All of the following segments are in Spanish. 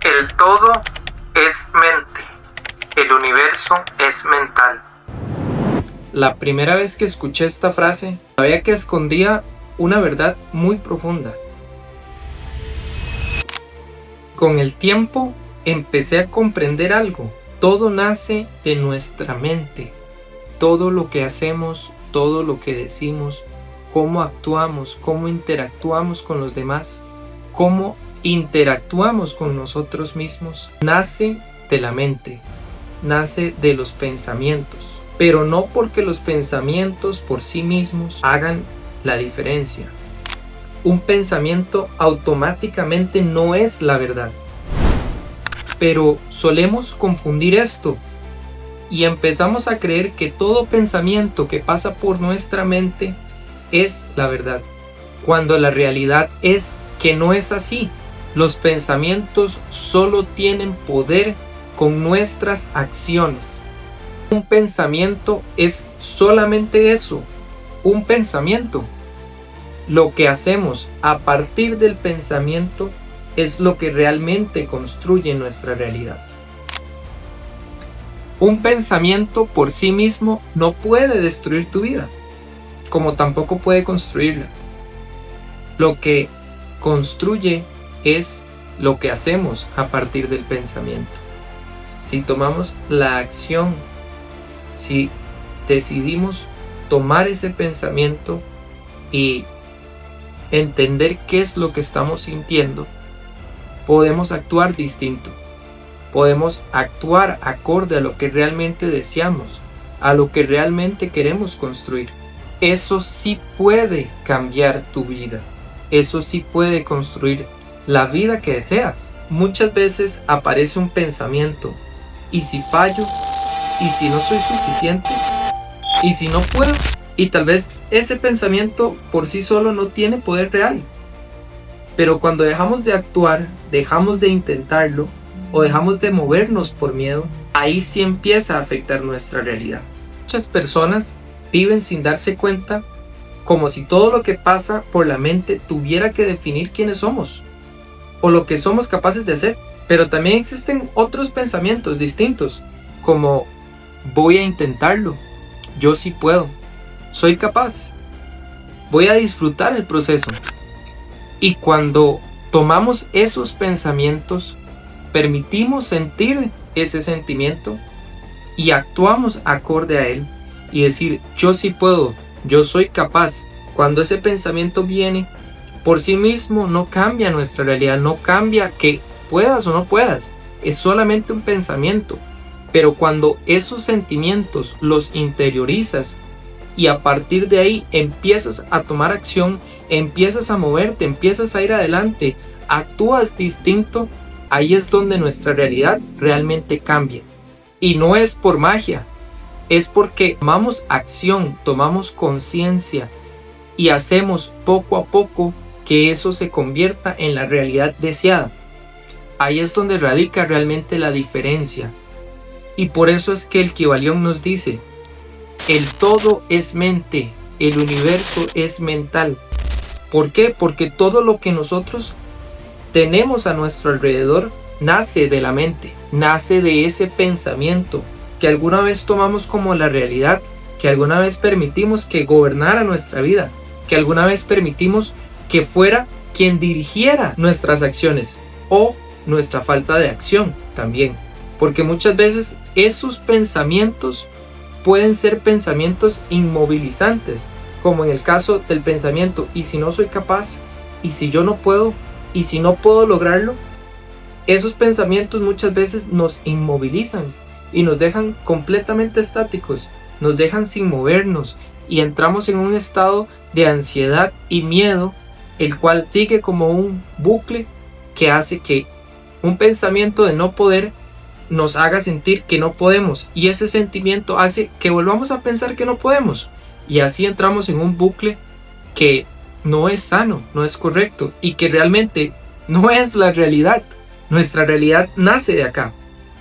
El todo es mente, el universo es mental. La primera vez que escuché esta frase, sabía que escondía una verdad muy profunda. Con el tiempo empecé a comprender algo. Todo nace de nuestra mente. Todo lo que hacemos, todo lo que decimos, cómo actuamos, cómo interactuamos con los demás, cómo interactuamos con nosotros mismos, nace de la mente, nace de los pensamientos, pero no porque los pensamientos por sí mismos hagan la diferencia. Un pensamiento automáticamente no es la verdad, pero solemos confundir esto y empezamos a creer que todo pensamiento que pasa por nuestra mente es la verdad, cuando la realidad es que no es así. Los pensamientos solo tienen poder con nuestras acciones. Un pensamiento es solamente eso, un pensamiento. Lo que hacemos a partir del pensamiento es lo que realmente construye nuestra realidad. Un pensamiento por sí mismo no puede destruir tu vida, como tampoco puede construirla. Lo que construye es lo que hacemos a partir del pensamiento. Si tomamos la acción, si decidimos tomar ese pensamiento y entender qué es lo que estamos sintiendo, podemos actuar distinto. Podemos actuar acorde a lo que realmente deseamos, a lo que realmente queremos construir. Eso sí puede cambiar tu vida. Eso sí puede construir la vida que deseas. Muchas veces aparece un pensamiento: ¿y si fallo? ¿Y si no soy suficiente? ¿Y si no puedo? Y tal vez ese pensamiento por sí solo no tiene poder real. Pero cuando dejamos de actuar, dejamos de intentarlo o dejamos de movernos por miedo, ahí sí empieza a afectar nuestra realidad. Muchas personas viven sin darse cuenta, como si todo lo que pasa por la mente tuviera que definir quiénes somos o lo que somos capaces de hacer. Pero también existen otros pensamientos distintos, como: voy a intentarlo, yo sí puedo, soy capaz, voy a disfrutar el proceso. Y cuando tomamos esos pensamientos, permitimos sentir ese sentimiento y actuamos acorde a él y decir: yo sí puedo, yo soy capaz. Cuando ese pensamiento viene, por sí mismo no cambia nuestra realidad, no cambia que puedas o no puedas, es solamente un pensamiento. Pero cuando esos sentimientos los interiorizas y a partir de ahí empiezas a tomar acción, empiezas a moverte, empiezas a ir adelante, actúas distinto, ahí es donde nuestra realidad realmente cambia. Y no es por magia, es porque tomamos acción, tomamos conciencia y hacemos poco a poco que eso se convierta en la realidad deseada. Ahí es donde radica realmente la diferencia. Y por eso es que el Kybalión nos dice: el todo es mente, el universo es mental. ¿Por qué? Porque todo lo que nosotros tenemos a nuestro alrededor nace de la mente, nace de ese pensamiento que alguna vez tomamos como la realidad, que alguna vez permitimos que gobernara nuestra vida, que alguna vez permitimos que fuera quien dirigiera nuestras acciones o nuestra falta de acción también. Porque muchas veces esos pensamientos pueden ser pensamientos inmovilizantes, como en el caso del pensamiento: ¿y si no soy capaz? ¿Y si yo no puedo? ¿Y si no puedo lograrlo? Esos pensamientos muchas veces nos inmovilizan y nos dejan completamente estáticos, nos dejan sin movernos y entramos en un estado de ansiedad y miedo, el cual sigue como un bucle que hace que un pensamiento de no poder nos haga sentir que no podemos, y ese sentimiento hace que volvamos a pensar que no podemos, y así entramos en un bucle que no es sano, no es correcto y que realmente no es la realidad. Nuestra realidad nace de acá,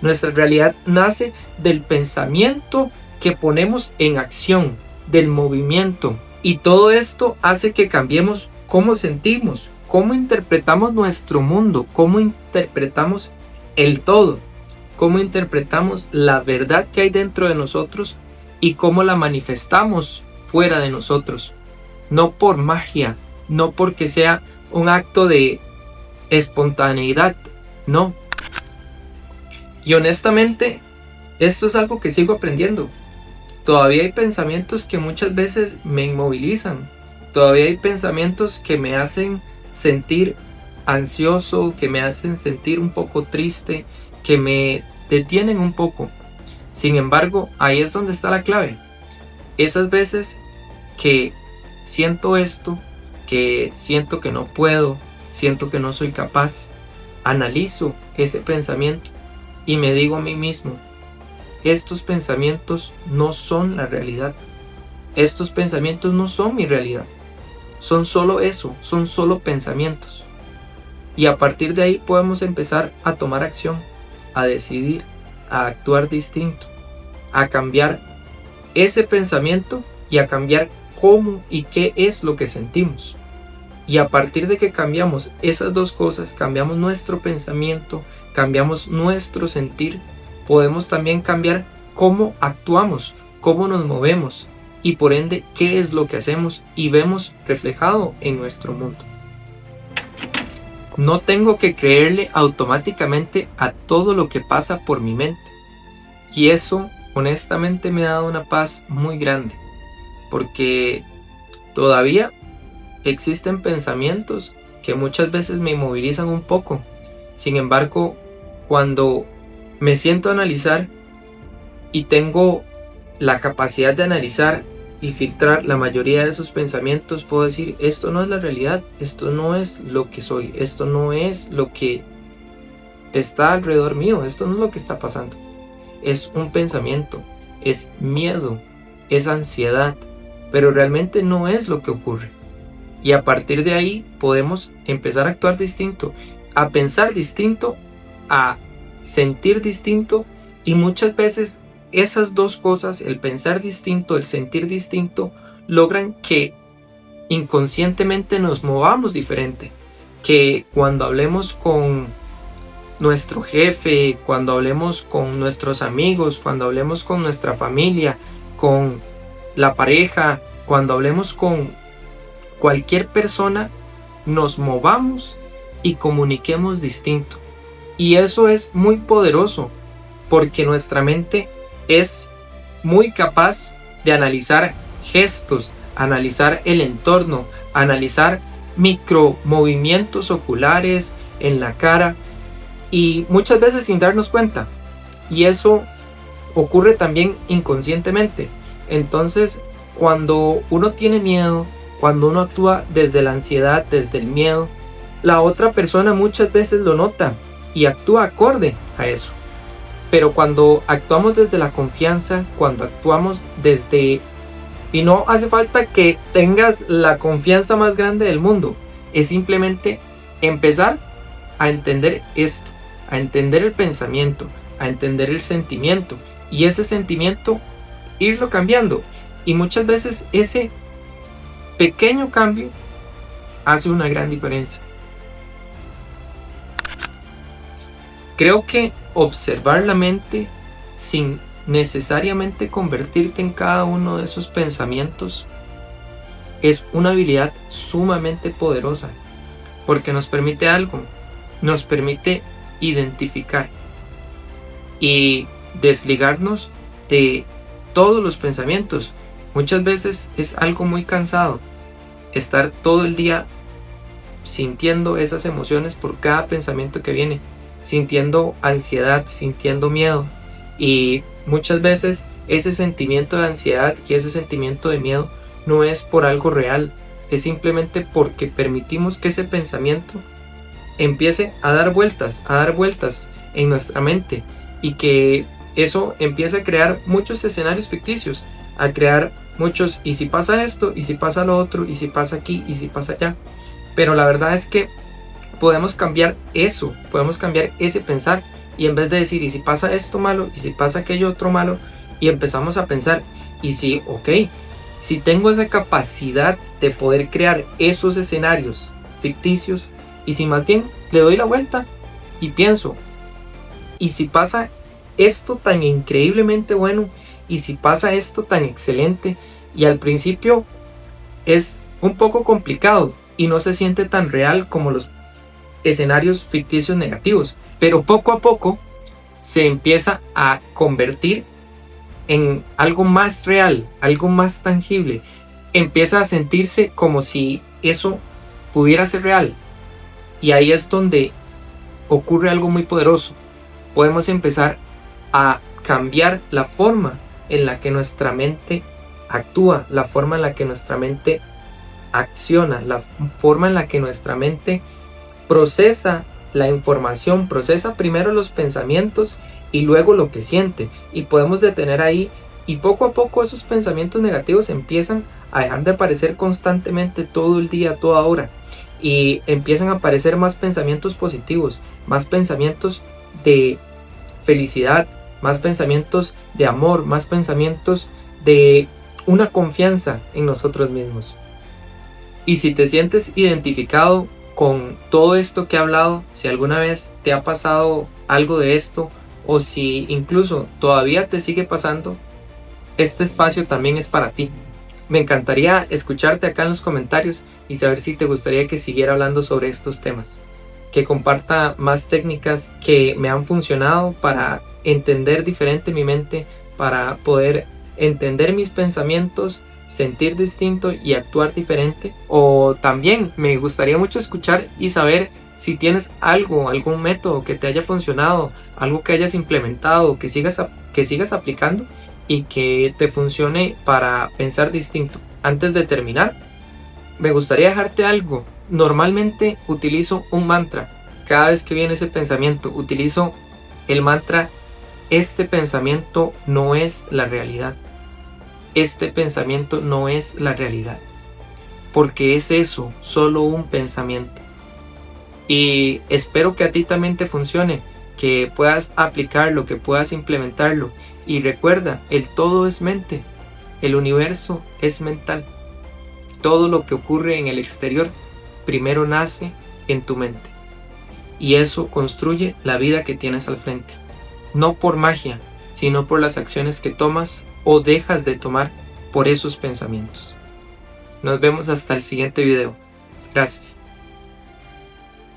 nuestra realidad nace del pensamiento que ponemos en acción, del movimiento, y todo esto hace que cambiemos cómo sentimos, cómo interpretamos nuestro mundo, cómo interpretamos el todo, cómo interpretamos la verdad que hay dentro de nosotros y cómo la manifestamos fuera de nosotros. No por magia, no porque sea un acto de espontaneidad, no. Y honestamente, esto es algo que sigo aprendiendo. Todavía hay pensamientos que muchas veces me inmovilizan. Todavía hay pensamientos que me hacen sentir ansioso, que me hacen sentir un poco triste, que me detienen un poco. Sin embargo, ahí es donde está la clave. Esas veces que siento esto, que siento que no puedo, siento que no soy capaz, analizo ese pensamiento y me digo a mí mismo, estos pensamientos no son la realidad. Estos pensamientos no son mi realidad. Son solo eso, son solo pensamientos. Y a partir de ahí podemos empezar a tomar acción, a decidir, a actuar distinto, a cambiar ese pensamiento y a cambiar cómo y qué es lo que sentimos. Y a partir de que cambiamos esas dos cosas, cambiamos nuestro pensamiento, cambiamos nuestro sentir, podemos también cambiar cómo actuamos, cómo nos movemos y por ende qué es lo que hacemos y vemos reflejado en nuestro mundo. No tengo que creerle automáticamente a todo lo que pasa por mi mente. Y eso honestamente me ha dado una paz muy grande. Porque todavía existen pensamientos que muchas veces me inmovilizan un poco. Sin embargo, cuando me siento a analizar y tengo la capacidad de analizar y filtrar la mayoría de esos pensamientos, puedo decir, esto no es la realidad, esto no es lo que soy, esto no es lo que está alrededor mío, esto no es lo que está pasando. Es un pensamiento, es miedo, es ansiedad, pero realmente no es lo que ocurre. Y a partir de ahí podemos empezar a actuar distinto, a pensar distinto, a sentir distinto, y muchas veces esas dos cosas, el pensar distinto, el sentir distinto, logran que inconscientemente nos movamos diferente. Que cuando hablemos con nuestro jefe, cuando hablemos con nuestros amigos, cuando hablemos con nuestra familia, con la pareja, cuando hablemos con cualquier persona, nos movamos y comuniquemos distinto. Y eso es muy poderoso, porque nuestra mente es muy capaz de analizar gestos, analizar el entorno, analizar micromovimientos oculares en la cara y muchas veces sin darnos cuenta. Y eso ocurre también inconscientemente. Entonces, cuando uno tiene miedo, cuando uno actúa desde la ansiedad, desde el miedo, la otra persona muchas veces lo nota y actúa acorde a eso. Pero cuando actuamos desde la confianza, cuando actuamos desde... Y no hace falta que tengas la confianza más grande del mundo. Es simplemente empezar a entender esto, a entender el pensamiento, a entender el sentimiento. Y ese sentimiento, irlo cambiando. Y muchas veces ese pequeño cambio hace una gran diferencia. Creo que observar la mente sin necesariamente convertirte en cada uno de esos pensamientos es una habilidad sumamente poderosa, porque nos permite algo, nos permite identificar y desligarnos de todos los pensamientos. Muchas veces es algo muy cansado estar todo el día sintiendo esas emociones por cada pensamiento que viene, sintiendo ansiedad, sintiendo miedo, y muchas veces ese sentimiento de ansiedad y ese sentimiento de miedo no es por algo real, es simplemente porque permitimos que ese pensamiento empiece a dar vueltas en nuestra mente, y que eso empiece a crear muchos escenarios ficticios, a crear muchos y si pasa esto, y si pasa lo otro, y si pasa aquí, y si pasa allá. Pero la verdad es que podemos cambiar eso, podemos cambiar ese pensar, y en vez de decir y si pasa esto malo, y si pasa aquello otro malo, y empezamos a pensar y si, si tengo esa capacidad de poder crear esos escenarios ficticios, y si más bien le doy la vuelta y pienso, Y si pasa esto tan increíblemente bueno, y si pasa esto tan excelente, y al principio es un poco complicado y no se siente tan real como los escenarios ficticios negativos, pero poco a poco se empieza a convertir en algo más real, algo más tangible. Empieza a sentirse como si eso pudiera ser real. Y ahí es donde ocurre algo muy poderoso. Podemos empezar a cambiar la forma en la que nuestra mente actúa, la forma en la que nuestra mente acciona, la forma en la que nuestra mente procesa la información, procesa primero los pensamientos y luego lo que siente, y podemos detener ahí, y poco a poco esos pensamientos negativos empiezan a dejar de aparecer constantemente todo el día, toda hora, y empiezan a aparecer más pensamientos positivos, más pensamientos de felicidad, más pensamientos de amor, más pensamientos de una confianza en nosotros mismos. Y si te sientes identificado con todo esto que he hablado, si alguna vez te ha pasado algo de esto, o si incluso todavía te sigue pasando, este espacio también es para ti. Me encantaría escucharte acá en los comentarios y saber si te gustaría que siguiera hablando sobre estos temas, que comparta más técnicas que me han funcionado para entender diferente mi mente, para poder entender mis pensamientos, sentir distinto y actuar diferente. O también me gustaría mucho escuchar y saber si tienes algún método que te haya funcionado, algo que hayas implementado, que sigas aplicando y que te funcione para pensar distinto. Antes de terminar, me gustaría dejarte algo. Normalmente utilizo un mantra. Cada vez que viene ese pensamiento, utilizo el mantra: este pensamiento no es la realidad. Este pensamiento no es la realidad. Porque es eso, solo un pensamiento. Y espero que a ti también te funcione, que puedas aplicarlo, que puedas implementarlo. Y recuerda, el todo es mente, el universo es mental. Todo lo que ocurre en el exterior primero nace en tu mente. Y eso construye la vida que tienes al frente. No por magia, sino por las acciones que tomas o dejas de tomar por esos pensamientos. Nos vemos hasta el siguiente video. Gracias.